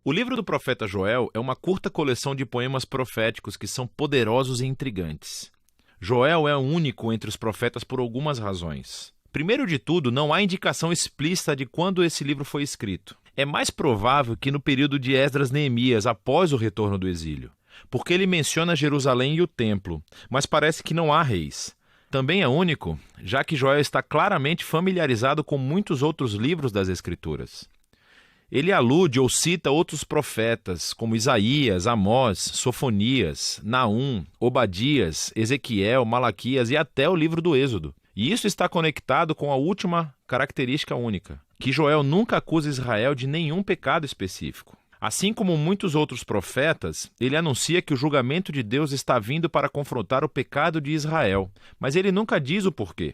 O livro do profeta Joel é uma curta coleção de poemas proféticos que são poderosos e intrigantes. Joel é único entre os profetas por algumas razões. Primeiro de tudo, não há indicação explícita de quando esse livro foi escrito. É mais provável que no período de Esdras-Neemias, após o retorno do exílio, porque ele menciona Jerusalém e o templo, mas parece que não há reis. Também é único, já que Joel está claramente familiarizado com muitos outros livros das Escrituras. Ele alude ou cita outros profetas, como Isaías, Amós, Sofonias, Naum, Obadias, Ezequiel, Malaquias e até o livro do Êxodo. E isso está conectado com a última característica única, que Joel nunca acusa Israel de nenhum pecado específico. Assim como muitos outros profetas, ele anuncia que o julgamento de Deus está vindo para confrontar o pecado de Israel, mas ele nunca diz o porquê.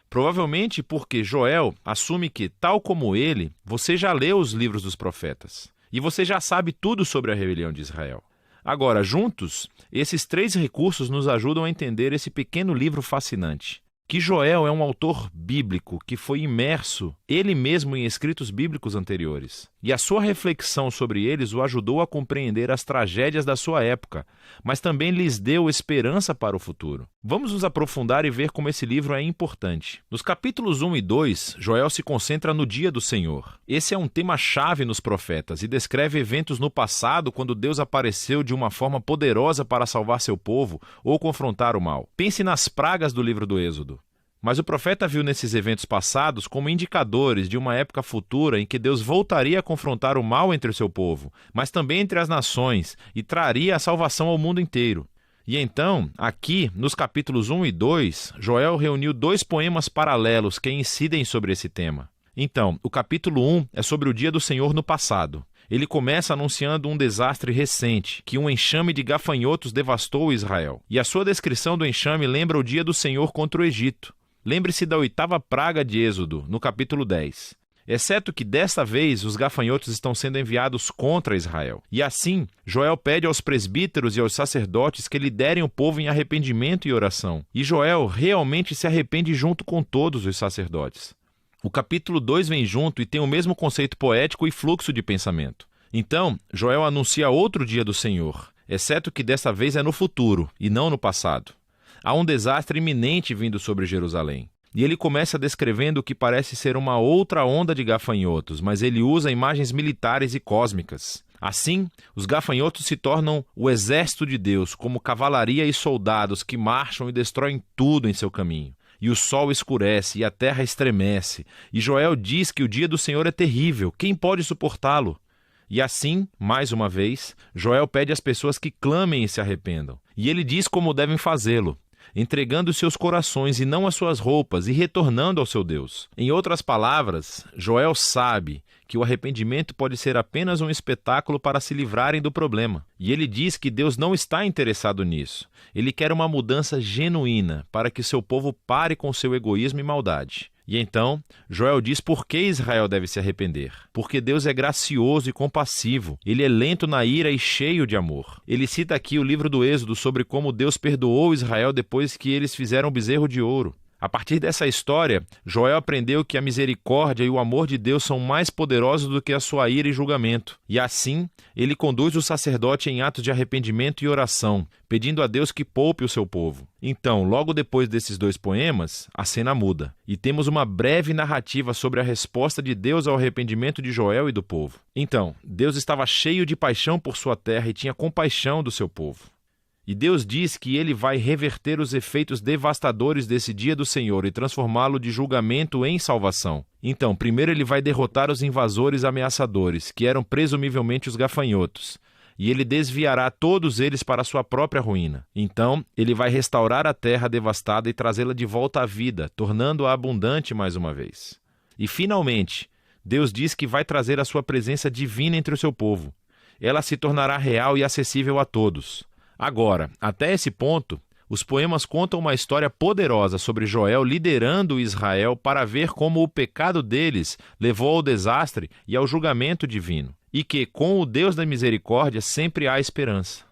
Provavelmente porque Joel assume que, tal como ele, você já leu os livros dos profetas, e você já sabe tudo sobre a rebelião de Israel. Agora, juntos, esses três recursos nos ajudam a entender esse pequeno livro fascinante. Que Joel é um autor bíblico que foi imerso ele mesmo em escritos bíblicos anteriores. E a sua reflexão sobre eles o ajudou a compreender as tragédias da sua época, mas também lhes deu esperança para o futuro. Vamos nos aprofundar e ver como esse livro é importante. Nos capítulos 1 e 2, Joel se concentra no dia do Senhor. Esse é um tema-chave nos profetas e descreve eventos no passado quando Deus apareceu de uma forma poderosa para salvar seu povo ou confrontar o mal. Pense nas pragas do livro do Êxodo. Mas o profeta viu nesses eventos passados como indicadores de uma época futura em que Deus voltaria a confrontar o mal entre o seu povo, mas também entre as nações, e traria a salvação ao mundo inteiro. E então, aqui, nos capítulos 1 e 2, Joel reuniu dois poemas paralelos que incidem sobre esse tema. Então, o capítulo 1 é sobre o dia do Senhor no passado. Ele começa anunciando um desastre recente, que um enxame de gafanhotos devastou Israel. E a sua descrição do enxame lembra o dia do Senhor contra o Egito. Lembre-se da 8ª praga de Êxodo, no capítulo 10. Exceto que desta vez os gafanhotos estão sendo enviados contra Israel. E assim, Joel pede aos presbíteros e aos sacerdotes que liderem o povo em arrependimento e oração. E Joel realmente se arrepende junto com todos os sacerdotes. O capítulo 2 vem junto e tem o mesmo conceito poético e fluxo de pensamento. Então, Joel anuncia outro dia do Senhor, exceto que desta vez é no futuro e não no passado. Há um desastre iminente vindo sobre Jerusalém. E ele começa descrevendo o que parece ser uma outra onda de gafanhotos, mas ele usa imagens militares e cósmicas. Assim, os gafanhotos se tornam o exército de Deus, como cavalaria e soldados que marcham e destroem tudo em seu caminho. E o sol escurece e a terra estremece. E Joel diz que o dia do Senhor é terrível. Quem pode suportá-lo? E assim, mais uma vez, Joel pede às pessoas que clamem e se arrependam. E ele diz como devem fazê-lo, entregando seus corações e não as suas roupas, e retornando ao seu Deus. Em outras palavras, Joel sabe que o arrependimento pode ser apenas um espetáculo para se livrarem do problema. E ele diz que Deus não está interessado nisso. Ele quer uma mudança genuína para que seu povo pare com seu egoísmo e maldade. E então, Joel diz por que Israel deve se arrepender. Porque Deus é gracioso e compassivo. Ele é lento na ira e cheio de amor. Ele cita aqui o livro do Êxodo sobre como Deus perdoou Israel depois que eles fizeram o bezerro de ouro. A partir dessa história, Joel aprendeu que a misericórdia e o amor de Deus são mais poderosos do que a sua ira e julgamento. E assim, ele conduz o sacerdote em atos de arrependimento e oração, pedindo a Deus que poupe o seu povo. Então, logo depois desses dois poemas, a cena muda. E temos uma breve narrativa sobre a resposta de Deus ao arrependimento de Joel e do povo. Então, Deus estava cheio de paixão por sua terra e tinha compaixão do seu povo. E Deus diz que ele vai reverter os efeitos devastadores desse dia do Senhor e transformá-lo de julgamento em salvação. Então, primeiro ele vai derrotar os invasores ameaçadores, que eram presumivelmente os gafanhotos, e ele desviará todos eles para a sua própria ruína. Então, ele vai restaurar a terra devastada e trazê-la de volta à vida, tornando-a abundante mais uma vez. E, finalmente, Deus diz que vai trazer a sua presença divina entre o seu povo. Ela se tornará real e acessível a todos. Agora, até esse ponto, os poemas contam uma história poderosa sobre Joel liderando Israel para ver como o pecado deles levou ao desastre e ao julgamento divino, e que, com o Deus da misericórdia, sempre há esperança.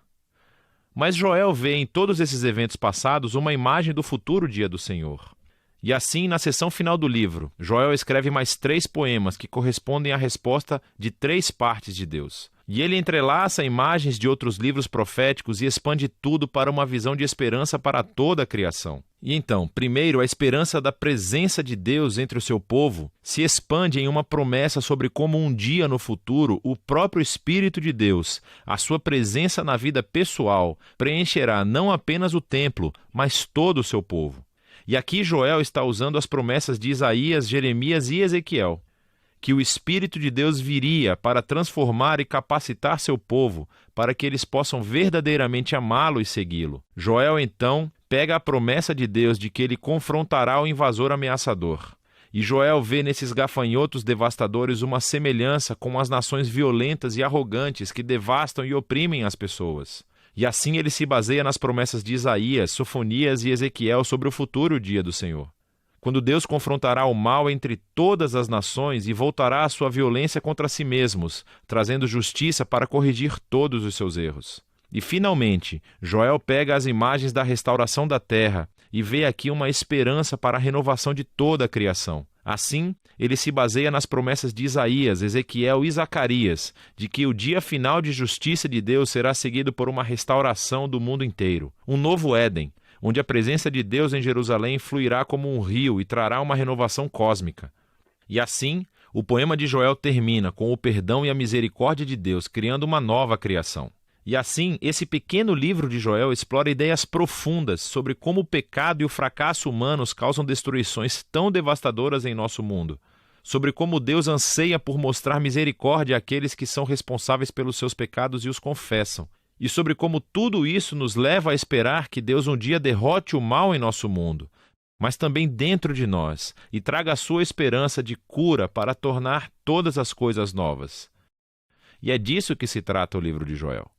Mas Joel vê em todos esses eventos passados uma imagem do futuro dia do Senhor. E assim, na seção final do livro, Joel escreve mais 3 poemas que correspondem à resposta de 3 partes de Deus. E ele entrelaça imagens de outros livros proféticos e expande tudo para uma visão de esperança para toda a criação. E então, primeiro, a esperança da presença de Deus entre o seu povo se expande em uma promessa sobre como um dia no futuro o próprio Espírito de Deus, a sua presença na vida pessoal, preencherá não apenas o templo, mas todo o seu povo. E aqui Joel está usando as promessas de Isaías, Jeremias e Ezequiel, que o Espírito de Deus viria para transformar e capacitar seu povo, para que eles possam verdadeiramente amá-lo e segui-lo. Joel, então, pega a promessa de Deus de que ele confrontará o invasor ameaçador. E Joel vê nesses gafanhotos devastadores uma semelhança com as nações violentas e arrogantes que devastam e oprimem as pessoas. E assim ele se baseia nas promessas de Isaías, Sofonias e Ezequiel sobre o futuro dia do Senhor, quando Deus confrontará o mal entre todas as nações e voltará a sua violência contra si mesmos, trazendo justiça para corrigir todos os seus erros. E, finalmente, Joel pega as imagens da restauração da terra e vê aqui uma esperança para a renovação de toda a criação. Assim, ele se baseia nas promessas de Isaías, Ezequiel e Zacarias, de que o dia final de justiça de Deus será seguido por uma restauração do mundo inteiro, um novo Éden, onde a presença de Deus em Jerusalém fluirá como um rio e trará uma renovação cósmica. E assim, o poema de Joel termina com o perdão e a misericórdia de Deus, criando uma nova criação. E assim, esse pequeno livro de Joel explora ideias profundas sobre como o pecado e o fracasso humanos causam destruições tão devastadoras em nosso mundo, sobre como Deus anseia por mostrar misericórdia àqueles que são responsáveis pelos seus pecados e os confessam, e sobre como tudo isso nos leva a esperar que Deus um dia derrote o mal em nosso mundo, mas também dentro de nós, e traga a sua esperança de cura para tornar todas as coisas novas. E é disso que se trata o livro de Joel.